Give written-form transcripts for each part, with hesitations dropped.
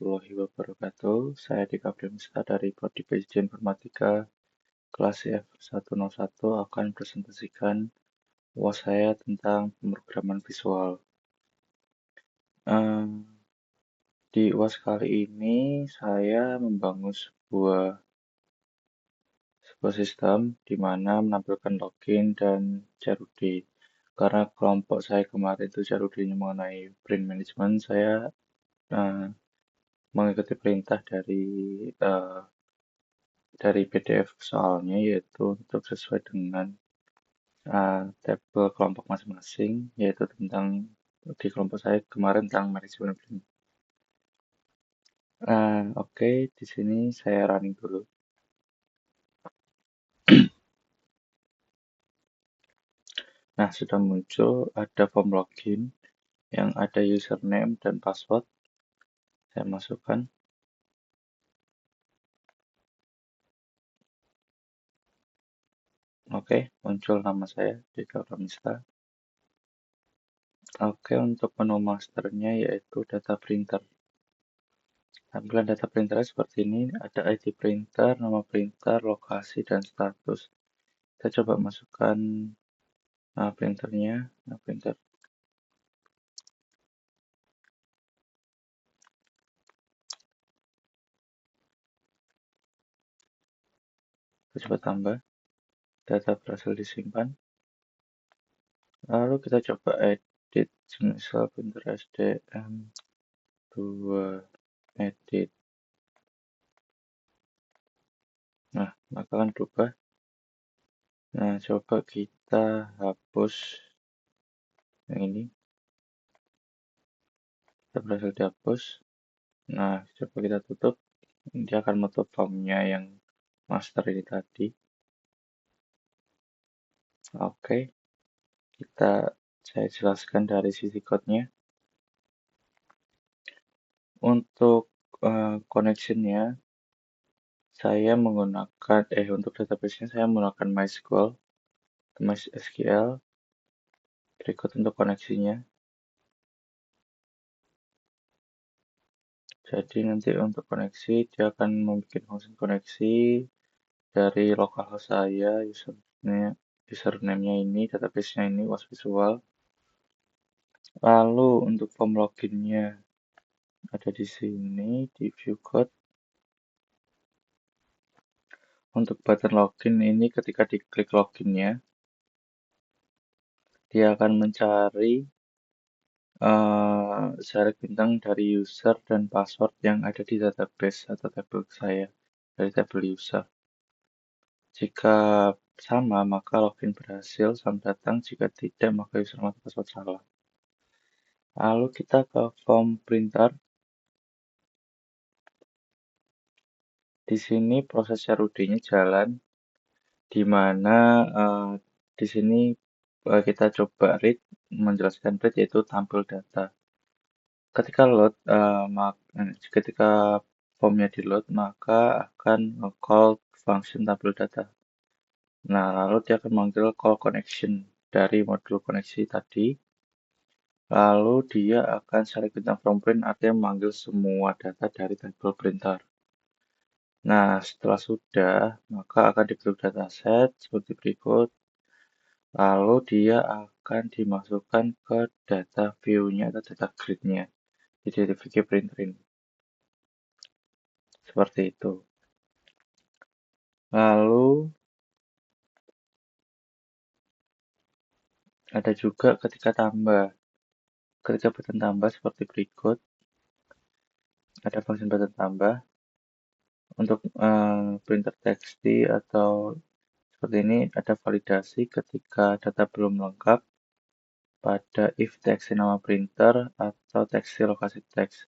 warahmatullahi wabarakatuh. Saya Dika Primista dari Prodi PJ Informatika kelas F101 akan presentasikan UAS saya tentang pemrograman visual. Eh, di UAS kali ini saya membangun sebuah sistem di mana menampilkan login dan CRUD. Karena kelompok saya kemarin itu CRUD-nya mengenai print management, saya eh, mengikuti perintah eh, dari PDF soalnya, yaitu untuk sesuai dengan tabel kelompok masing-masing, yaitu tentang di kelompok saya kemarin tentang manajemen print. Oke, di sini saya running dulu. Nah, sudah muncul ada form login yang ada username dan password. Saya masukkan. Oke, muncul nama saya Dika Pramista. Oke, untuk menu masternya yaitu data printer. Tampilan data printer seperti ini, ada ID printer, nama printer, lokasi, dan status. Kita coba masukkan printernya, printer. Kita coba tambah, data berhasil disimpan. Lalu kita coba edit, misal printer SDM2 edit. Nah, maka akan berubah. Nah, coba kita hapus yang ini. Kita berhasil dihapus. Nah, coba kita tutup. Dia akan menutup formnya yang master ini tadi. Oke, saya jelaskan dari sisi code-nya. Untuk connection-nya, saya menggunakan, untuk database-nya saya menggunakan MySQL. Berikut untuk koneksinya. Jadi nanti untuk koneksi, dia akan membuat fungsi koneksi dari localhost saya, username-nya ini, database-nya ini, UAS Visual. Lalu untuk form login-nya ada di sini, di view code. Untuk button login ini ketika diklik login-nya, dia akan mencari syarat bintang dari user dan password yang ada di database atau tabel saya, dari tabel user. Jika sama, maka login berhasil, selamat datang. Jika tidak, maka username atau password salah. Lalu kita ke form printer. Di sini proses CRUD-nya jalan, di mana di sini kita coba read, menjelaskan read yaitu tampil data. Ketika ketika formnya di load, maka akan call function tampil data. Nah, lalu dia akan memanggil call connection dari modul koneksi tadi. Lalu dia akan select bintang from print, artinya memanggil semua data dari tabel printer. Nah, setelah sudah, maka akan dibentuk dataset seperti berikut. Lalu dia akan dimasukkan ke data view-nya atau data grid-nya. Jadi di VK printer ini. Seperti itu. Lalu ada juga ketika button tambah seperti berikut. Ada fungsi button tambah untuk printer TXT atau seperti ini ada validasi ketika data belum lengkap pada if TXT nama printer atau TXT lokasi teks.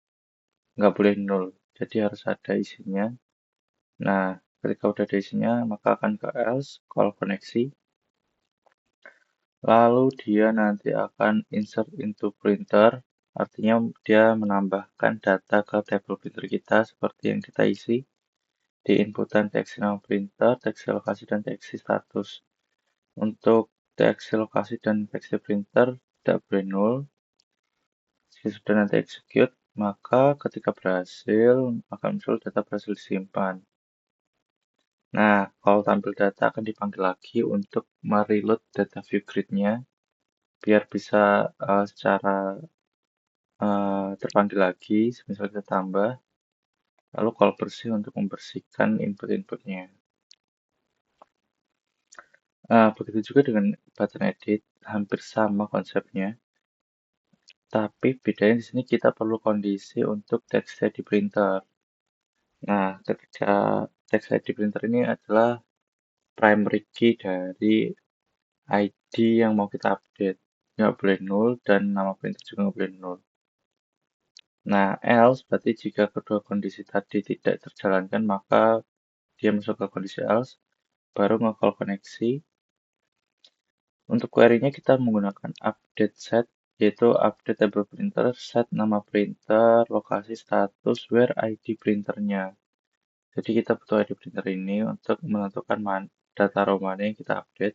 Nggak boleh nol, jadi harus ada isinya. Nah, ketika udah ada isinya, maka akan ke else, call koneksi. Lalu dia nanti akan insert into printer, artinya dia menambahkan data ke tabel printer kita seperti yang kita isi di inputan TXT nama printer, TXT lokasi, dan TXT status. Untuk TXT lokasi dan TXT printer tidak boleh nol. Jika sudah nanti execute, maka ketika berhasil, akan muncul data berhasil disimpan. Nah, kalau tampil data akan dipanggil lagi untuk mereload data view grid-nya, biar bisa secara terpanggil lagi, misal kita tambah, lalu call bersih untuk membersihkan input-inputnya. Begitu juga dengan button edit, hampir sama konsepnya. Tapi bedanya di sini kita perlu kondisi untuk text ID printer. Nah, ketika text ID printer ini adalah primary key dari ID yang mau kita update. Nggak boleh null dan nama printer juga nggak boleh null. Nah, else berarti jika kedua kondisi tadi tidak terjalankan, maka dia masuk ke kondisi else, baru nge-call koneksi. Untuk query-nya kita menggunakan update set, yaitu update table printer, set nama printer, lokasi status, where ID printernya. Jadi kita butuh ID printer ini untuk menentukan data raw mana yang kita update.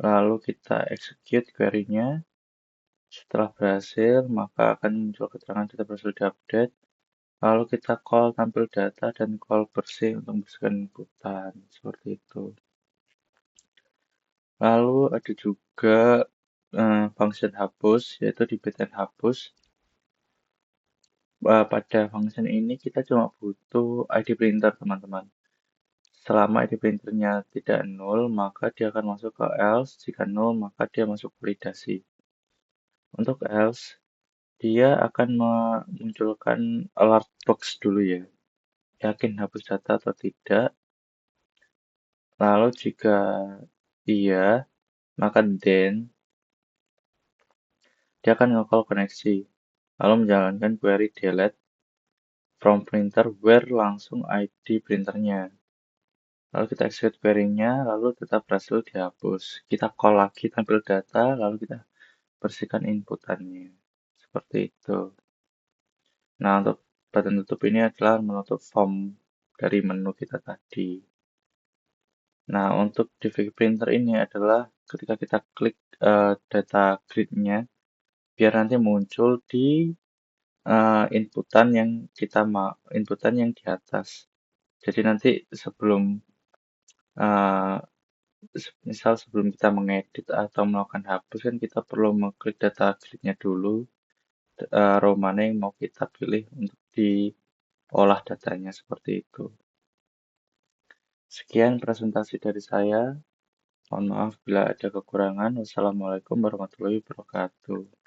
Lalu kita execute query-nya. Setelah berhasil, maka akan muncul keterangan data berhasil diupdate. Lalu kita call tampil data dan call bersih untuk membersihkan inputan. Seperti itu. Lalu ada juga function hapus, yaitu di btn hapus. Pada function ini kita cuma butuh ID printer, teman-teman. Selama ID printernya tidak null, maka dia akan masuk ke else. Jika null, maka dia masuk validasi. Untuk else, dia akan memunculkan alert box dulu ya. Yakin hapus data atau tidak. Lalu jika iya, maka then dia akan nge-call koneksi. Lalu menjalankan query delete from printer where langsung ID printernya. Lalu kita execute query-nya, lalu tetap berhasil dihapus. Kita call lagi tampil data, lalu kita bersihkan inputannya. Seperti itu. Nah, untuk button tutup ini adalah menutup form dari menu kita tadi. Nah, untuk di printer ini adalah ketika kita klik data grid-nya, biar nanti muncul di inputan yang inputan yang di atas. Jadi nanti sebelum uh, misal sebelum kita mengedit atau melakukan hapus kan kita perlu mengklik data grid-nya dulu, row mana yang mau kita pilih untuk diolah datanya seperti itu. Sekian presentasi dari saya. Mohon maaf bila ada kekurangan. Wassalamualaikum warahmatullahi wabarakatuh.